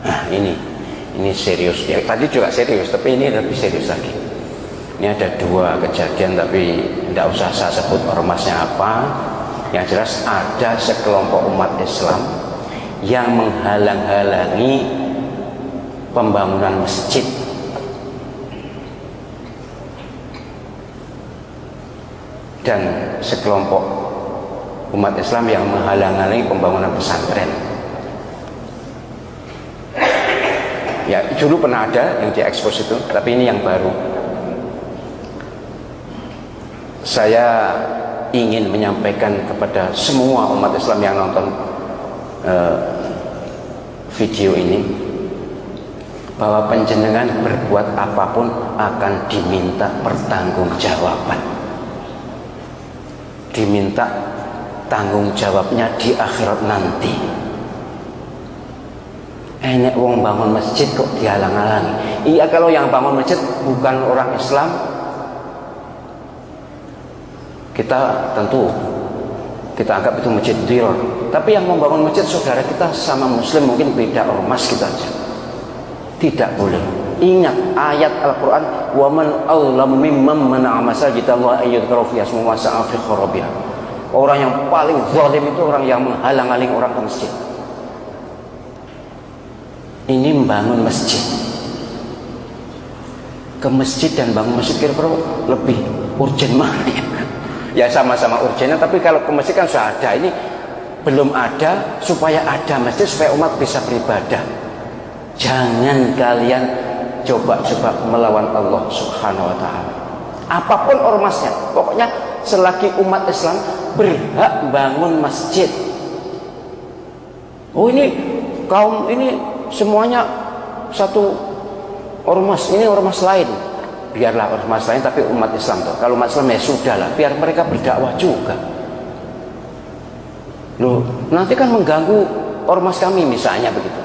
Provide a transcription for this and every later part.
Nah ini serius ya, tadi juga serius tapi ini lebih serius lagi. Ini ada dua kejadian tapi tidak usah saya sebut ormasnya apa. Yang jelas ada sekelompok umat Islam yang menghalang-halangi pembangunan masjid. Dan sekelompok umat Islam yang menghalang-halangi pembangunan pesantren. Ya dulu pernah ada yang diekspos itu, tapi ini yang baru. Saya ingin menyampaikan kepada semua umat Islam yang nonton video ini, bahwa panjenengan berbuat apapun akan diminta pertanggungjawaban, diminta tanggung jawabnya di akhirat nanti. Enek wong bangun masjid kok dihalang-halangi. Iya, kalau yang bangun masjid bukan orang Islam, kita tentu kita anggap itu masjid dirar. Tapi yang membangun masjid saudara kita sama muslim mungkin beda ormas kita aja. Tidak boleh. Ingat ayat Al-Quran, wa man azlamu mimman mana'a masajidallah ayyudhkara fiha ismuhu wa sa'a fi kharabiha. Orang yang paling zalim itu orang yang menghalang-halangi orang ke masjid. Ini membangun masjid, ke masjid dan bangun masjid kira-kira lebih urgent mana ya? Ya sama-sama urgentnya, tapi kalau ke masjid kan sudah ada, ini belum ada, supaya ada masjid supaya umat bisa beribadah. Jangan kalian coba-coba melawan Allah Subhanahu wa ta'ala. Apapun ormasnya, pokoknya selagi umat Islam berhak bangun masjid. Oh ini kaum ini semuanya satu ormas, ini ormas lain, biarlah ormas lain tapi umat Islam tuh. Kalau umat Islam ya sudahlah, biar mereka berdakwah juga. Loh, nanti kan mengganggu ormas kami misalnya begitu.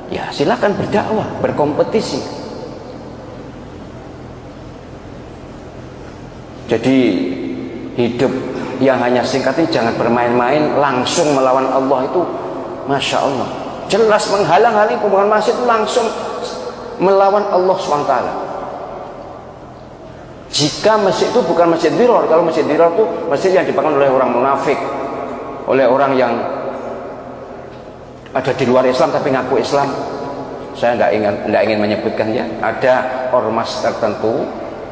Ya silakan berdakwah, berkompetisi. Jadi hidup yang hanya singkat ini jangan bermain-main, langsung melawan Allah itu Masya Allah jelas menghalang-halangi pembangunan masjid, itu langsung melawan Allah SWT. Jika masjid itu bukan masjid dirar, kalau masjid dirar itu masjid yang dibangun oleh orang munafik, oleh orang yang ada di luar Islam tapi ngaku Islam. Saya tidak ingin menyebutkan ya. Ada ormas tertentu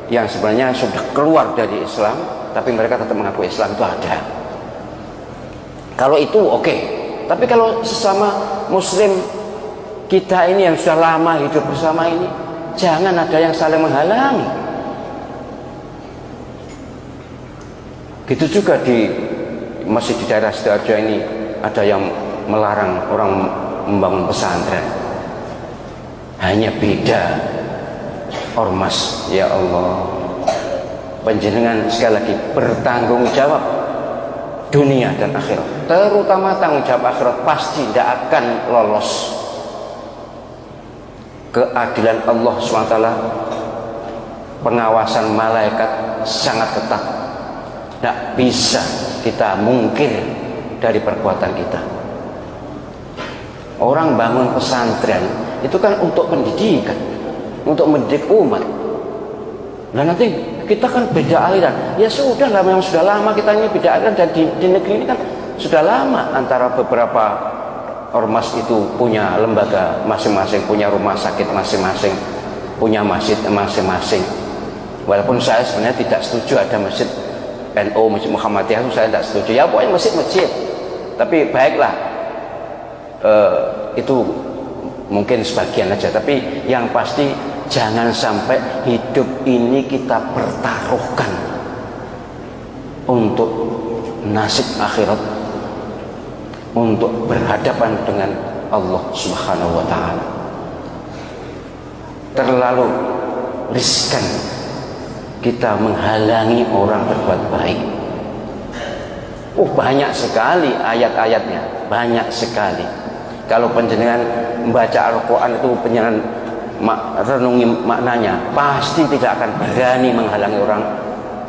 yang sebenarnya sudah keluar dari Islam tapi mereka tetap mengaku Islam, itu ada. Kalau itu oke. Tapi kalau sesama muslim kita ini yang sudah lama hidup bersama ini, jangan ada yang saling menghalangi. Gitu juga di masjid di daerah Sidoarjo ini ada yang melarang orang membangun pesantren. Hanya beda ormas. Ya Allah, panjenengan sekali lagi bertanggung jawab dunia dan akhirat, terutama tanggung jawab akhirat. Pasti tidak akan lolos keadilan Allah SWT. Pengawasan malaikat sangat ketat, tidak bisa kita mungkir dari perbuatan kita. Orang bangun pesantren itu kan untuk pendidikan, untuk mendidik umat. Nah nanti kita kan beda aliran, ya sudah lah, memang sudah lama kita ini beda aliran. Dan di negeri ini kan sudah lama antara beberapa ormas itu punya lembaga masing-masing, punya rumah sakit masing-masing, punya masjid masing-masing. Walaupun saya sebenarnya tidak setuju ada masjid NU, masjid Muhammadiyah, itu saya tidak setuju. Ya pokoknya masjid-masjid, tapi baiklah, itu mungkin sebagian aja. Tapi yang pasti jangan sampai hidup ini kita pertaruhkan untuk nasib akhirat, untuk berhadapan dengan Allah Subhanahu wa ta'ala. Terlalu riskan kita menghalangi orang berbuat baik. Banyak sekali ayat-ayatnya, banyak sekali. Kalau penjenengan membaca Al-Quran itu penjenengan renungi maknanya, pasti tidak akan berani menghalangi orang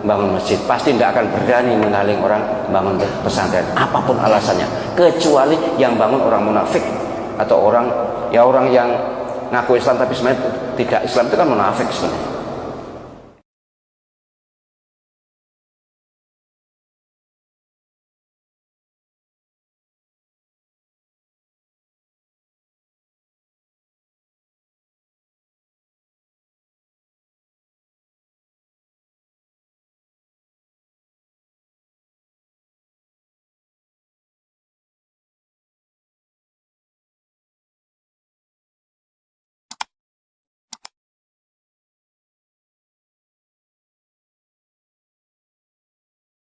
bangun masjid, pasti tidak akan berani menghalangi orang bangun pesantren, apapun alasannya, kecuali yang bangun orang munafik, atau orang yang ngaku Islam tapi sebenarnya tidak Islam, itu kan munafik sebenarnya.